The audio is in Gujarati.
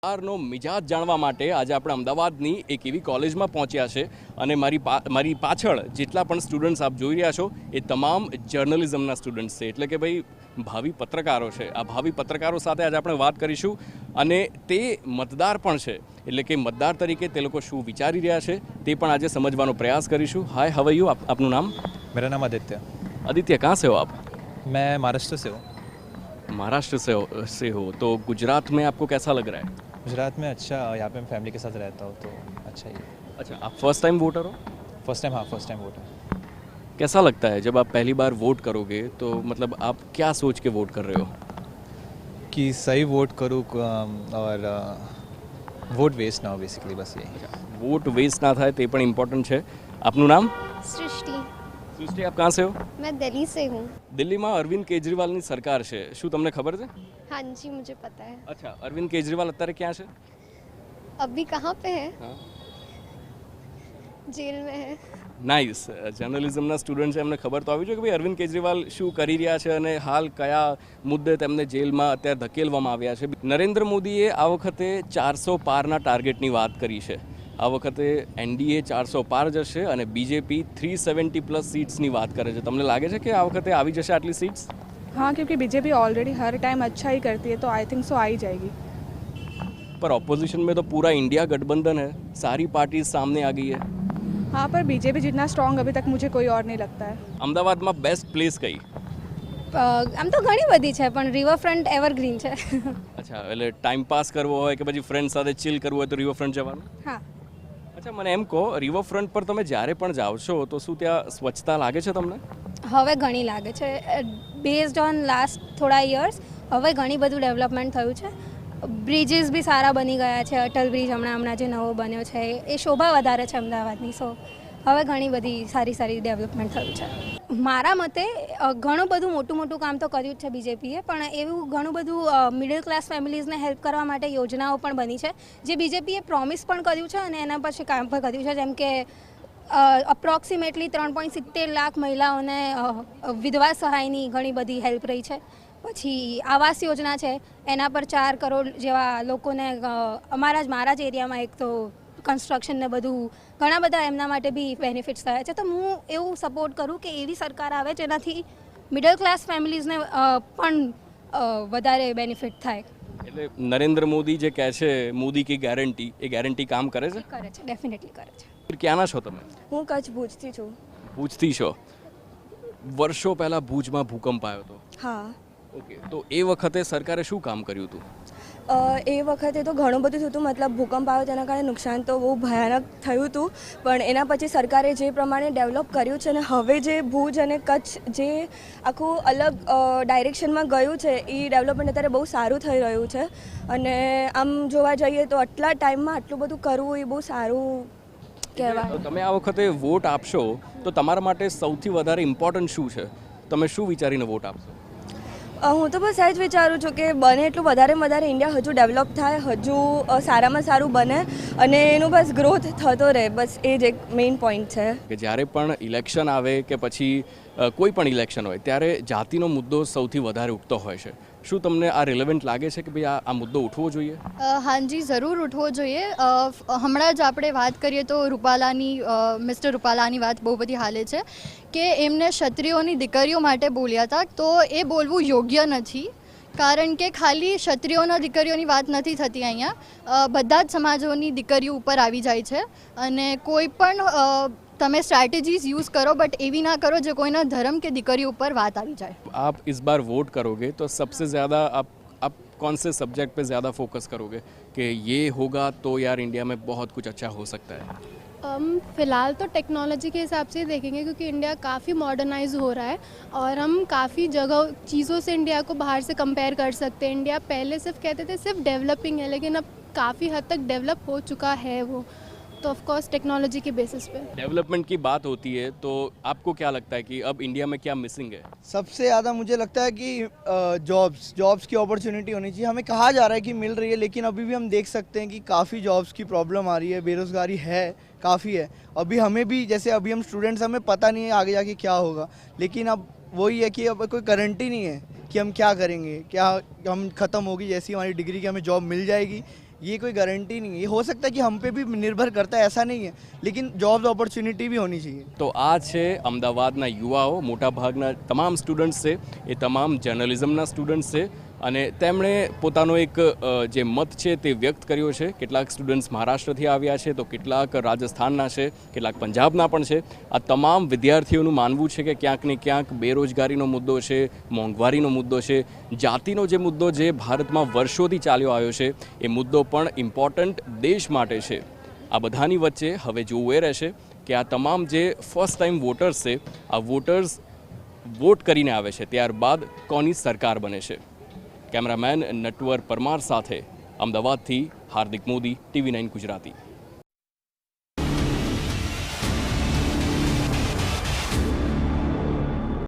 નો મિજાજ જાણવા માટે આજે આપણે અમદાવાદની એક એવી કોલેજમાં પહોંચ્યા છે અને મારી પાછળ જેટલા પણ સ્ટુડન્ટ્સ આપ જોઈ રહ્યા છો એ તમામ જર્નલિઝમના સ્ટુડન્ટ્સ છે, એટલે કે ભાઈ ભાવિ પત્રકારો છે. આ ભાવિ પત્રકારો સાથે આજે આપણે વાત કરીશું અને તે મતદાર પણ છે, એટલે કે મતદાર તરીકે તે લોકો શું વિચારી રહ્યા છે તે પણ આજે સમજવાનો પ્રયાસ કરીશું. હાય, હાउ आर यू? આપનું નામ? मेरा नाम आदित्य. आदित्य, कहाँ से हो आप? मैं महाराष्ट्र से हूँ. महाराष्ट्र से हो तो गुजरात में आपको कैसा लग रहा है? गुजरात में अच्छा, यहाँ पे मैं फैमिली के साथ रहता हूँ तो अच्छा ही है. अच्छा, आप फर्स्ट टाइम वोटर हो? फर्स्ट टाइम, हाँ फर्स्ट टाइम वोट है. कैसा लगता है जब आप पहली बार वोट करोगे तो मतलब आप क्या सोच के वोट कर रहे हो? कि सही वोट करूँ और वोट वेस्ट ना हो, बेसिकली बस यही. वोट वेस्ट ना થાય તે પણ ઇમ્પોર્ટન્ટ છે. આપનું નામ? सृष्टि. સૃષ્ટિ, આપ कहाँ से हो? मैं दिल्ली से हूँ. દિલ્હીમાં અરવિંદ કેજરીવાલની સરકાર છે, શું તમને ખબર છે? हाँ जी, मुझे पता है. અચ્છા, અરવિંદ કેજરીવાલ અત્યારે ક્યાં છે? अभी कहाँ पे है? હા, जेल में है. નાઇસ. જર્નલિઝમના સ્ટુડન્ટ છે, એમને ખબર તો આવી જોઈએ કે ભાઈ અરવિંદ કેજરીવાલ શું કરી રહ્યા છે અને હાલ કયા મુદ્દે તેમને જેલમાં અત્યારે ધકેલવામાં આવ્યા છે. નરેન્દ્ર મોદીએ આ વખતે 400 પારના ટાર્ગેટની વાત કરી છે. આ વખતે એનડીએ 400 પાર જશે અને બીજેપી 370 પ્લસ સીટ્સની વાત કરે છે. તમને લાગે છે કે આ વખતે આવી જશે આટલી સીટ્સ? हाँ, क्योंकि बीजेपी ऑलरेडी हर टाइम अच्छा ही करती है तो आई थिंक सो आ ही जाएगी. पर ऑपोजिशन में तो पूरा इंडिया गठबंधन है, सारी पार्टी सामने आ गई है. हाँ, पर बीजेपी जितना स्ट्रॉन्ग अभी तक मुझे कोई और नहीं लगता है. અમદાવાદમાં બેસ્ટ પ્લેસ કઈ? આમ તો ઘણી બધી છે પણ રિવરફ્રન્ટ એવરગ્રીન છે. અચ્છા, એટલે ટાઈમ પાસ કરવો હોય કે પછી ફ્રેન્ડ સાથે ચીલ કરવું હોય તો રિવરફ્રન્ટ જવાનું? હા. અચ્છા, મને એમ કહો, રિવરફ્રન્ટ પર તમે જ્યારે પણ જાઓ છો તો શું ત્યાં સ્વચ્છતા લાગે છે તમને? હવે ઘણી લાગે છે. બેઝડ ઓન લાસ્ટ થોડા યર્સ હવે ઘણી બધું ડેવલપમેન્ટ થયું છે. બ્રિજીસ બી સારા બની ગયા છે. અટલ બ્રિજ હમણાં જે નવો બન્યો છે એ શોભા વધારે છે અમદાવાદની. સો હવે ઘણી બધી સારી ડેવલપમેન્ટ થયું છે. મારા મતે ઘણું બધું મોટું કામ તો કર્યું જ છે બીજેપીએ, પણ એવું ઘણું બધું મિડલ ક્લાસ ફેમિલીઝને હેલ્પ કરવા માટે યોજનાઓ પણ બની છે જે બીજેપીએ પ્રોમિસ પણ કર્યું છે અને એના પછી કામ પણ કર્યું છે. જેમ કે અપ્રોક્સિમેટલી 3.70 લાખ મહિલાઓને વિધવા સહાયની ઘણી બધી હેલ્પ રહી છે. પછી આવાસ યોજના છે, એના પર 4 કરોડ જેવા લોકોને મારા જ એરિયામાં એક તો કન્સ્ટ્રક્શન ને બધું ઘણા બધા એમના માટે બી બેનિફિટ્સ થયા છે. તો હું એવું સપોર્ટ કરું કે એવી સરકાર આવે જેનાથી મિડલ ક્લાસ ફેમિલીઝને પણ વધારે બેનિફિટ થાય. એટલે નરેન્દ્ર મોદી જે કહે છે મોદી કી ગેરંટી, એ ગેરંટી કામ કરે છે? કરે છે, ડેફિનેટલી કરે છે. ક્યાંના છો તમે? હું કચ્છ ભુજથી છું. ભુજથી છો. વર્ષો પહેલાં ભુજમાં ભૂકંપ આવ્યો હતો. હા, ઓકે, તો એ વખતે સરકારે શું કામ કર્યું હતું? એ વખતે તો ઘણું બધું થયું હતું. મતલબ ભૂકંપ આવ્યો તેના કારણે નુકસાન તો બહુ ભયાનક થયું હતું, પણ એના પછી સરકારે જે પ્રમાણે ડેવલપ કર્યું છે અને હવે જે ભુજ અને કચ્છ જે આખું અલગ ડાયરેક્શનમાં ગયું છે એ ડેવલપમેન્ટ અત્યારે બહુ સારું થઈ રહ્યું છે. અને આમ જોવા જઈએ તો આટલા ટાઈમમાં આટલું બધું કરવું એ બહુ સારું કહેવાય. તમે આ વખતે વોટ આપશો તો તમારા માટે સૌથી વધારે ઇમ્પોર્ટન્ટ શું છે? તમે શું વિચારીને વોટ આપશો? હું તો બસ એ જ વિચારું છું કે બને એટલું વધારે ઇન્ડિયા હજુ ડેવલપ થાય, હજુ સારામાં સારું બને અને એનું બસ ગ્રોથ થતો રહે. બસ એ જ એક મેઇન પોઈન્ટ છે કે જ્યારે પણ ઇલેક્શન આવે કે પછી કોઈ પણ ઇલેક્શન હોય ત્યારે જાતિનો મુદ્દો સૌથી વધારે ઉઠતો હોય છે. શું તમને આ રિલેવન્ટ લાગે છે કે ભાઈ આ મુદ્દો ઉઠવો જોઈએ? हाँ जी, ज़रूर उठવો જોઈએ. હમણાં જ આપણે વાત કરીએ તો મિસ્ટર રૂપાલાની વાત બહુ બધી હાલે છે કે એમને ક્ષત્રિયોની દીકરીઓ માટે બોલ્યા હતા, તો એ બોલવું યોગ્ય નથી. કારણ કે ખાલી ક્ષત્રિયોના દીકરીઓની વાત નથી થતી અહીંયા, બધા જ સમાજોની દીકરીઓ ઉપર આવી જાય છે. અને કોઈ પણ તમે स्ट्रैटेजीज यूज़ करो बट एवी ना करो जो कोई ना धर्म के દીકરી ઉપર વાત આવી જાય. आप इस बार वोट करोगे तो सबसे ज़्यादा आप कौन से सब्जेक्ट पे ज़्यादा फोकस करोगे कि ये होगा तो यार इंडिया में बहुत कुछ अच्छा हो सकता है? फ़िलहाल तो टेक्नोलॉजी के हिसाब से ही देखेंगे क्योंकि इंडिया काफ़ी मॉडर्नाइज हो रहा है और हम काफ़ी जगह चीज़ों से इंडिया को बाहर से कंपेयर कर सकते हैं. इंडिया पहले सिर्फ कहते थे सिर्फ डेवलपिंग है, लेकिन अब काफ़ी हद तक डेवलप हो चुका है वो. तो ऑफ कोर्स टेक्नोलॉजी के बेसिस पे डेवलपमेंट की बात होती है तो आपको क्या लगता है कि अब इंडिया में क्या मिसिंग है? सबसे ज़्यादा मुझे लगता है कि जॉब्स की अपॉर्चुनिटी होनी चाहिए. हमें कहा जा रहा है कि मिल रही है, लेकिन अभी भी हम देख सकते हैं कि काफ़ी जॉब्स की प्रॉब्लम आ रही है, बेरोज़गारी है, काफ़ी है. अभी हमें भी, जैसे अभी हम स्टूडेंट्स, हमें पता नहीं है आगे जाके क्या होगा, लेकिन अब वही है कि अब कोई गारंटी नहीं है कि हम क्या करेंगे, क्या हम ख़त्म होगी जैसी हमारी डिग्री की हमें जॉब मिल जाएगी ये कोई गारंटी नहीं है। ये हो सकता है कि हम पे भी निर्भर करता है, ऐसा नहीं है, लेकिन जॉब्स अपॉर्चुनिटी भी होनी चाहिए। તો આ છે અમદાવાદના યુવાઓ, મોટાભાગના તમામ સ્ટુડન્ટ્સ છે એ તમામ જર્નલિઝમના સ્ટુડન્ટ્સ છે અને તેમણે પોતાનો એક જે મત છે તે વ્યક્ત કર્યો છે. કેટલાક સ્ટુડન્ટ્સ મહારાષ્ટ્રથી આવ્યા છે તો કેટલાક રાજસ્થાનના છે, કેટલાક પંજાબના પણ છે. આ તમામ વિદ્યાર્થીઓનું માનવું છે કે ક્યાંક ને ક્યાંક બેરોજગારીનો મુદ્દો છે, મોંઘવારીનો મુદ્દો છે, જાતિનો જે મુદ્દો જે ભારતમાં વર્ષોથી ચાલ્યો આવ્યો છે એ મુદ્દો પણ ઇમ્પોર્ટન્ટ દેશ માટે છે. આ બધાની વચ્ચે હવે જોવું એ રહેશે કે આ તમામ જે ફર્સ્ટ ટાઈમ વોટર્સ છે આ વોટર્સ વોટ કરીને આવે છે ત્યારબાદ કોની સરકાર બને છે. કેમેરામેન નટવર પરમાર સાથે અમદાવાદથી હાર્દિક મોદી, TV9 ગુજરાતી.